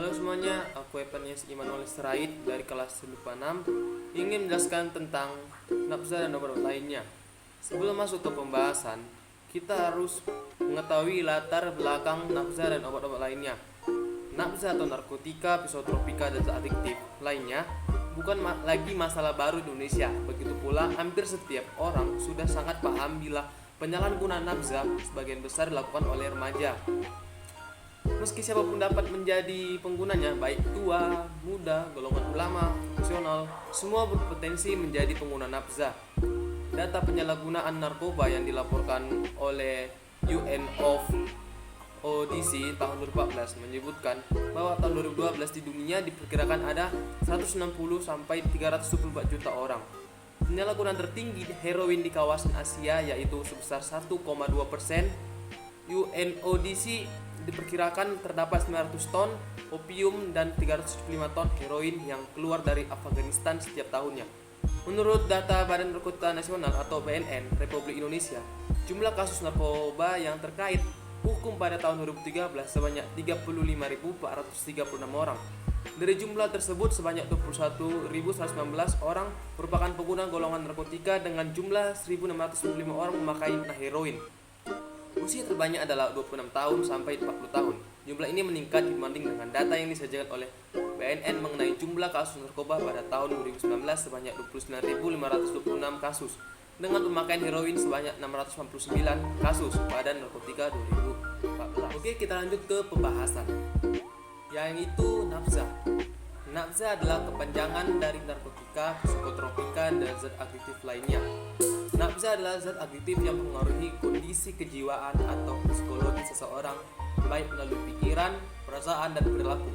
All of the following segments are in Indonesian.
Halo semuanya, aku Epiphanius Immanuel Sirait dari kelas 6 ingin menjelaskan tentang nafza dan obat lainnya. Sebelum masuk ke pembahasan, kita harus mengetahui latar belakang nafza dan obat-obat lainnya. Nafza atau narkotika, psikotropika, dan zat adiktif lainnya bukan lagi masalah baru di Indonesia. Begitu pula hampir setiap orang sudah sangat paham bila penyalahgunaan nafza sebagian besar dilakukan oleh remaja. Meski siapapun dapat menjadi penggunanya, baik tua, muda, golongan ulama, profesional, semua berpotensi menjadi pengguna nafza. Data penyalahgunaan narkoba yang dilaporkan oleh UNODC tahun 2014 menyebutkan bahwa tahun 2012 di dunia diperkirakan ada 160 sampai 324 juta orang. Penyalahgunaan tertinggi heroin di kawasan Asia yaitu sebesar 1,2%. UNODC diperkirakan terdapat 900 ton opium dan 375 ton heroin yang keluar dari Afghanistan setiap tahunnya. Menurut data Badan Narkotika Nasional atau BNN Republik Indonesia, jumlah kasus narkoba yang terkait hukum pada tahun 2013 sebanyak 35.436 orang. Dari jumlah tersebut sebanyak 21.119 orang merupakan pengguna golongan narkotika dengan jumlah 1.655 orang memakai heroin. Usia terbanyak adalah 26 tahun sampai 40 tahun. Jumlah ini meningkat dibanding dengan data yang disajikan oleh BNN mengenai jumlah kasus narkoba pada tahun 2019 sebanyak 29.526 kasus dengan pemakaian heroin sebanyak 699 kasus pada narkotika 2014. Oke, kita lanjut ke pembahasan. Yang itu nafza. Nafza adalah kepanjangan dari narkotika, psikotropika, dan zat adiktif lainnya. Nafza adalah zat adiktif yang mengaruhi kondisi kejiwaan atau psikologi seseorang, baik melalui pikiran, perasaan, dan perilaku,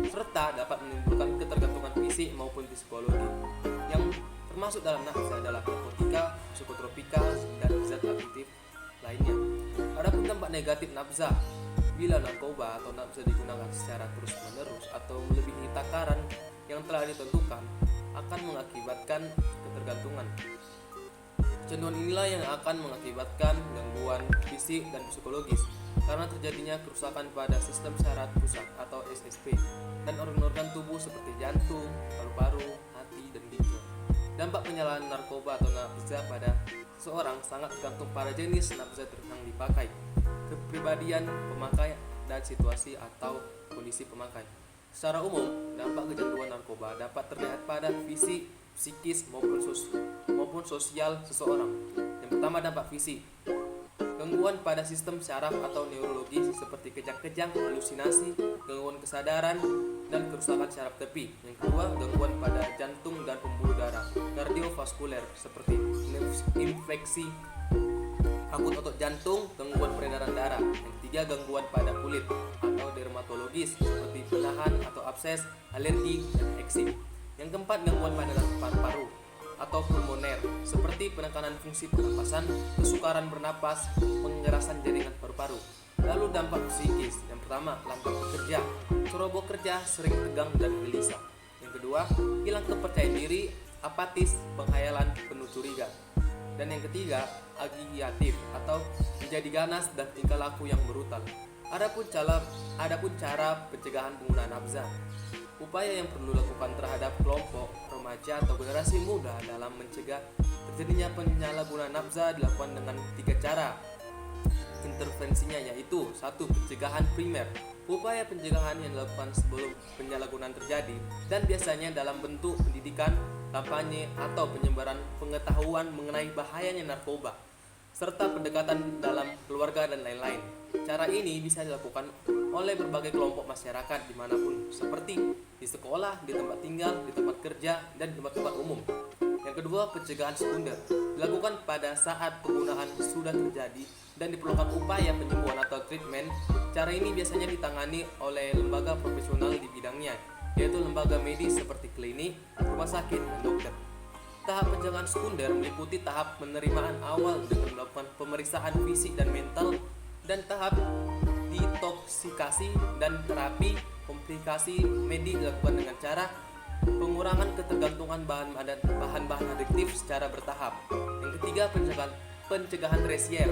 serta dapat menimbulkan ketergantungan fisik maupun psikologi. Yang termasuk dalam nafza adalah narkotika, psikotropika, dan zat adiktif lainnya. Adapun dampak negatif nafza, bila narkoba atau nafza digunakan secara terus-menerus atau melebihi takaran yang telah ditentukan, akan mengakibatkan ketergantungan. Kecanduan inilah yang akan mengakibatkan gangguan fisik dan psikologis karena terjadinya kerusakan pada sistem syaraf pusat atau SSP dan organ-organ tubuh seperti jantung, paru-paru, hati, dan ginjal. Dampak penyalahan narkoba atau nafza pada seseorang sangat tergantung pada jenis nafza yang dipakai, kepribadian pemakai, dan situasi atau kondisi pemakai. Secara umum, dampak kecanduan narkoba dapat terlihat pada fisik, psikis maupun sosial seseorang. Yang pertama, dampak fisik. Gangguan pada sistem syaraf atau neurologis seperti kejang-kejang, halusinasi, gangguan kesadaran, dan kerusakan syaraf tepi. Yang kedua, gangguan pada jantung dan pembuluh darah, kardiovaskuler seperti infeksi akut otot jantung, gangguan peredaran darah. Yang ketiga, gangguan pada kulit atau dermatologis seperti penahan atau abses, alergi, dan eksim. Yang keempat, gangguan pada paru-paru atau pulmoner seperti penekanan fungsi pernapasan, kesukaran bernapas, pengerasan jaringan paru-paru. Lalu dampak psikis. Yang pertama, lambat bekerja, ceroboh kerja, sering tegang dan gelisah. Yang kedua, hilang kepercayaan diri, apatis, penghayalan, penuh curiga. Dan yang ketiga, agiatif atau menjadi ganas dan tingkah laku yang brutal. Adapun cara pencegahan penggunaan nafza. Upaya yang perlu dilakukan terhadap kelompok remaja atau generasi muda dalam mencegah terjadinya penyalahgunaan nafza dilakukan dengan 3 cara intervensinya, yaitu 1. Pencegahan primer. Upaya pencegahan yang dilakukan sebelum penyalahgunaan terjadi dan biasanya dalam bentuk pendidikan, kampanye, atau penyebaran pengetahuan mengenai bahayanya narkoba, serta pendekatan dalam keluarga dan lain-lain. Cara ini bisa dilakukan oleh berbagai kelompok masyarakat dimanapun, seperti di sekolah, di tempat tinggal, di tempat kerja, dan di tempat-tempat umum. Yang kedua, pencegahan sekunder dilakukan pada saat penggunaan sudah terjadi dan diperlukan upaya penyembuhan atau treatment. Cara ini biasanya ditangani oleh lembaga profesional di bidangnya, yaitu lembaga medis seperti klinik, rumah sakit, dan dokter. Tahap pencegahan sekunder meliputi tahap penerimaan awal dengan melakukan pemeriksaan fisik dan mental, dan tahap detoksikasi dan terapi komplikasi medis dilakukan dengan cara pengurangan ketergantungan bahan-bahan adiktif secara bertahap. Yang ketiga, pencegahan pencegahan tersier,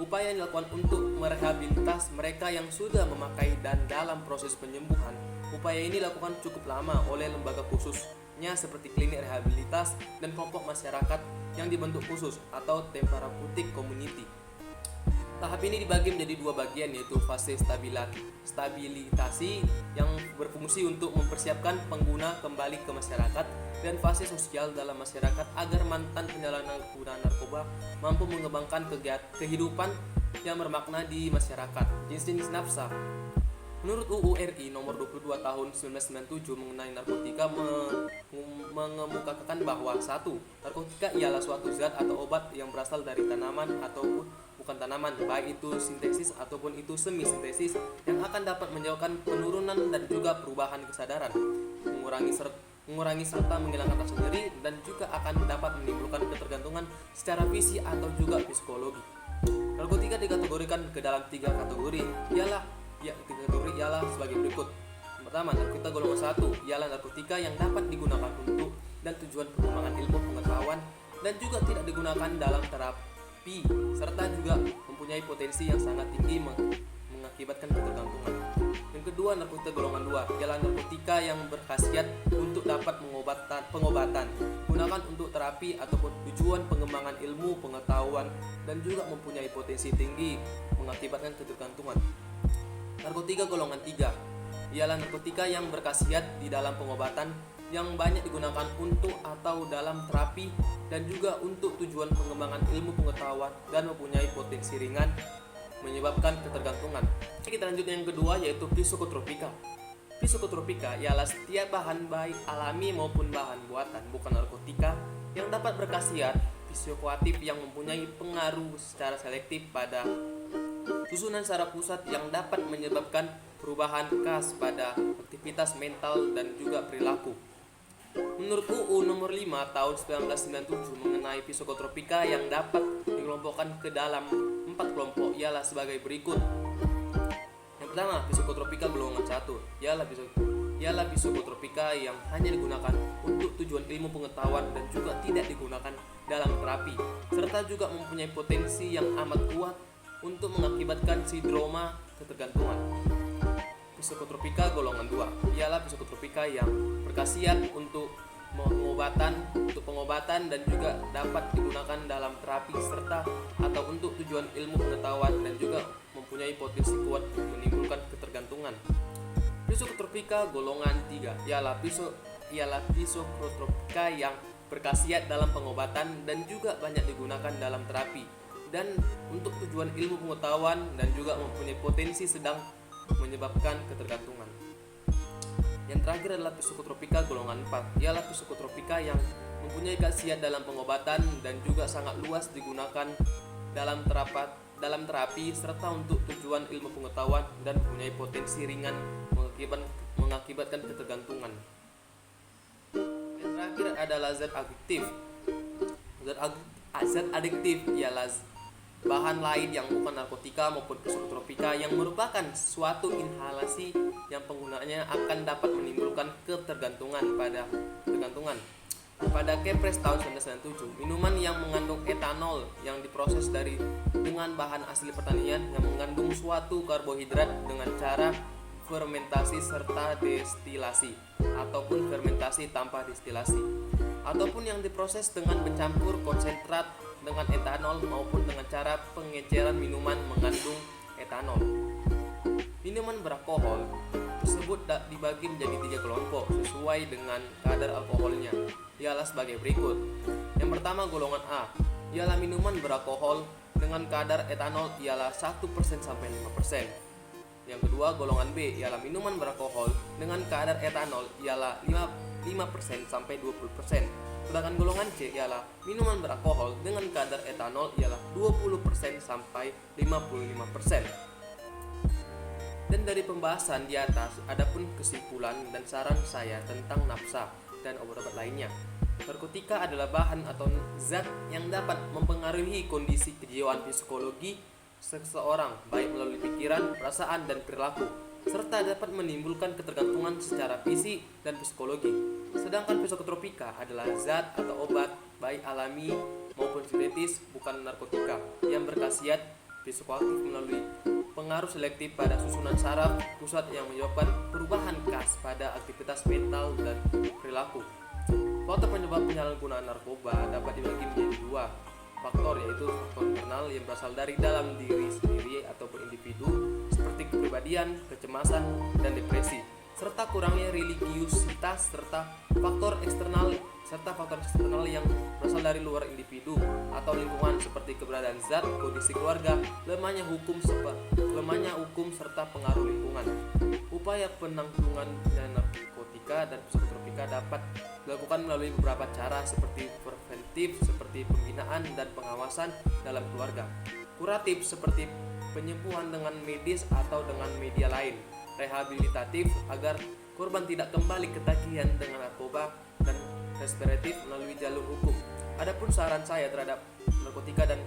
upaya yang dilakukan untuk merehabilitas mereka yang sudah memakai dan dalam proses penyembuhan. Upaya ini dilakukan cukup lama oleh lembaga khususnya seperti klinik rehabilitas dan kelompok masyarakat yang dibentuk khusus atau therapeutic community. Tahap ini dibagi menjadi dua bagian, yaitu fase stabilitasi yang berfungsi untuk mempersiapkan pengguna kembali ke masyarakat, dan fase sosial dalam masyarakat agar mantan penyalahguna narkoba mampu mengembangkan kehidupan yang bermakna di masyarakat. Jenis-jenis nafsa. Menurut UU RI nomor 22 tahun 1997 mengenai narkotika mengemukakan bahwa 1. Narkotika ialah suatu zat atau obat yang berasal dari tanaman ataupun bukan tanaman, baik itu sintesis ataupun itu semi sintesis, yang akan dapat menyebabkan penurunan dan juga perubahan kesadaran, mengurangi serta menghilangkan rasa nyeri, dan juga akan dapat menimbulkan ketergantungan secara fisik atau juga psikologi. Narkotika dikategorikan ke dalam 3 kategori, ialah sebagai berikut. Pertama, narkotika golongan 1 ialah narkotika yang dapat digunakan untuk dan tujuan pengembangan ilmu pengetahuan dan juga tidak digunakan dalam terapi, serta juga mempunyai potensi yang sangat tinggi mengakibatkan ketergantungan. Yang kedua, narkotika golongan 2 ialah narkotika yang berkhasiat untuk dapat pengobatan, gunakan untuk terapi ataupun tujuan pengembangan ilmu pengetahuan dan juga mempunyai potensi tinggi mengakibatkan ketergantungan. Narkotika golongan 3 ialah narkotika yang berkhasiat di dalam pengobatan, yang banyak digunakan untuk atau dalam terapi dan juga untuk tujuan pengembangan ilmu pengetahuan dan mempunyai potensi ringan menyebabkan ketergantungan. Kita lanjut yang kedua, yaitu psikotropika. Psikotropika ialah setiap bahan baik alami maupun bahan buatan bukan narkotika yang dapat berkhasiat psikoaktif yang mempunyai pengaruh secara selektif pada susunan saraf pusat yang dapat menyebabkan perubahan khas pada aktivitas mental dan juga perilaku. Menurut UU nomor 5 tahun 1997 mengenai psikotropika yang dapat dikelompokkan ke dalam 4 kelompok ialah sebagai berikut. Yang pertama, psikotropika golongan 1 ialah psikotropika yang hanya digunakan untuk tujuan ilmu pengetahuan dan juga tidak digunakan dalam terapi, serta juga mempunyai potensi yang amat kuat untuk mengakibatkan sindroma ketergantungan. Psikotropika golongan 2 ialah psikotropika yang berkhasiat untuk pengobatan dan juga dapat digunakan dalam terapi serta atau untuk tujuan ilmu pengetahuan dan juga mempunyai potensi kuat menimbulkan ketergantungan. Psikotropika golongan 3 ialah psikotropika yang berkhasiat dalam pengobatan dan juga banyak digunakan dalam terapi dan untuk tujuan ilmu pengetahuan dan juga mempunyai potensi sedang menyebabkan ketergantungan. Yang terakhir adalah psikotropika golongan 4 ialah psikotropika yang mempunyai khasiat dalam pengobatan dan juga sangat luas digunakan dalam terapi serta untuk tujuan ilmu pengetahuan dan mempunyai potensi ringan mengakibatkan ketergantungan. Yang terakhir adalah zat adiktif. Zat adiktif ialah bahan lain yang bukan narkotika maupun psikotropika yang merupakan suatu inhalasi yang penggunaannya akan dapat menimbulkan ketergantungan. Pada Kepres tahun 1997, minuman yang mengandung etanol yang diproses dengan bahan asli pertanian yang mengandung suatu karbohidrat dengan cara fermentasi serta destilasi ataupun fermentasi tanpa destilasi, ataupun yang diproses dengan mencampur konsentrat dengan etanol maupun dengan cara pengecaran minuman mengandung etanol. Minuman beralkohol tersebut dibagi menjadi 3 kelompok sesuai dengan kadar alkoholnya, ialah sebagai berikut. Yang pertama, golongan A ialah minuman beralkohol dengan kadar etanol ialah 1% sampai 5%. Yang kedua, golongan B ialah minuman beralkohol dengan kadar etanol ialah 5% sampai 20%. Sedangkan golongan C ialah minuman beralkohol dengan kadar etanol ialah 20% sampai 55%. Dan dari pembahasan di atas, adapun kesimpulan dan saran saya tentang nafsa dan obat-obat lainnya. Narkotika adalah bahan atau zat yang dapat mempengaruhi kondisi kejiwaan psikologi seseorang, baik melalui pikiran, perasaan, dan perilaku, serta dapat menimbulkan ketergantungan secara fisik dan psikologi. Sedangkan psikotropika adalah zat atau obat baik alami maupun sintetis bukan narkotika yang berkhasiat psikoaktif melalui pengaruh selektif pada susunan saraf pusat yang menyebabkan perubahan khas pada aktivitas mental dan perilaku. Faktor penyebab penyalahgunaan narkoba dapat dibagi menjadi dua faktor, yaitu faktor internal yang berasal dari dalam diri sendiri ataupun individu seperti kepribadian, kecemasan, dan depresi, serta kurangnya religiusitas, serta faktor eksternal yang berasal dari luar individu atau lingkungan seperti keberadaan zat, kondisi keluarga, lemahnya hukum serta pengaruh lingkungan. Upaya penanggulangan narkotika dan psikotropika dapat dilakukan melalui beberapa cara seperti preventif seperti pembinaan dan pengawasan dalam keluarga, kuratif seperti penyembuhan dengan medis atau dengan media lain, rehabilitatif agar korban tidak kembali ketagihan dengan narkoba, dan restoratif melalui jalur hukum. Adapun saran saya terhadap narkotika dan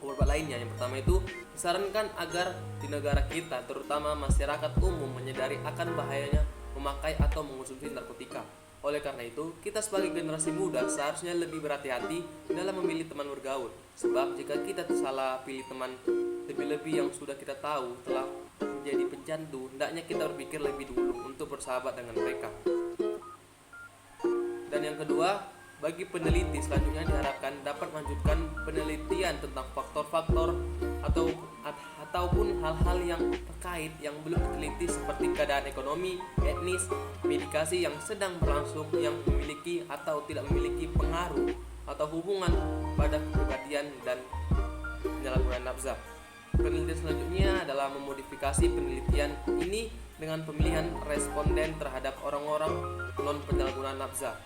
obat lainnya, yang pertama itu disarankan agar di negara kita terutama masyarakat umum menyadari akan bahayanya memakai atau mengonsumsi narkotika. Oleh karena itu, kita sebagai generasi muda seharusnya lebih berhati-hati dalam memilih teman bergaul. Sebab jika kita salah pilih teman, lebih-lebih yang sudah kita tahu telah menjadi pencandu, hendaknya kita berpikir lebih dulu untuk bersahabat dengan mereka. Dan yang kedua, bagi peneliti selanjutnya diharapkan dapat melanjutkan penelitian tentang faktor-faktor ataupun hal-hal yang terkait yang belum diteliti seperti keadaan ekonomi, etnis, medikasi yang sedang berlangsung yang memiliki atau tidak memiliki pengaruh atau hubungan pada kepribadian dan penyalahgunaan nafsa. Penelitian selanjutnya adalah memodifikasi penelitian ini dengan pemilihan responden terhadap orang-orang non penyalahgunaan nafsa.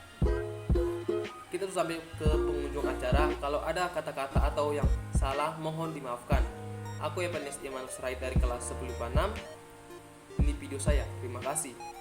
Kita tuh sampai ke pengunjung acara. Kalau ada kata-kata atau yang salah mohon dimaafkan. Aku Evanes Iman Serai dari kelas 10 IPA 6. Ini video saya. Terima kasih.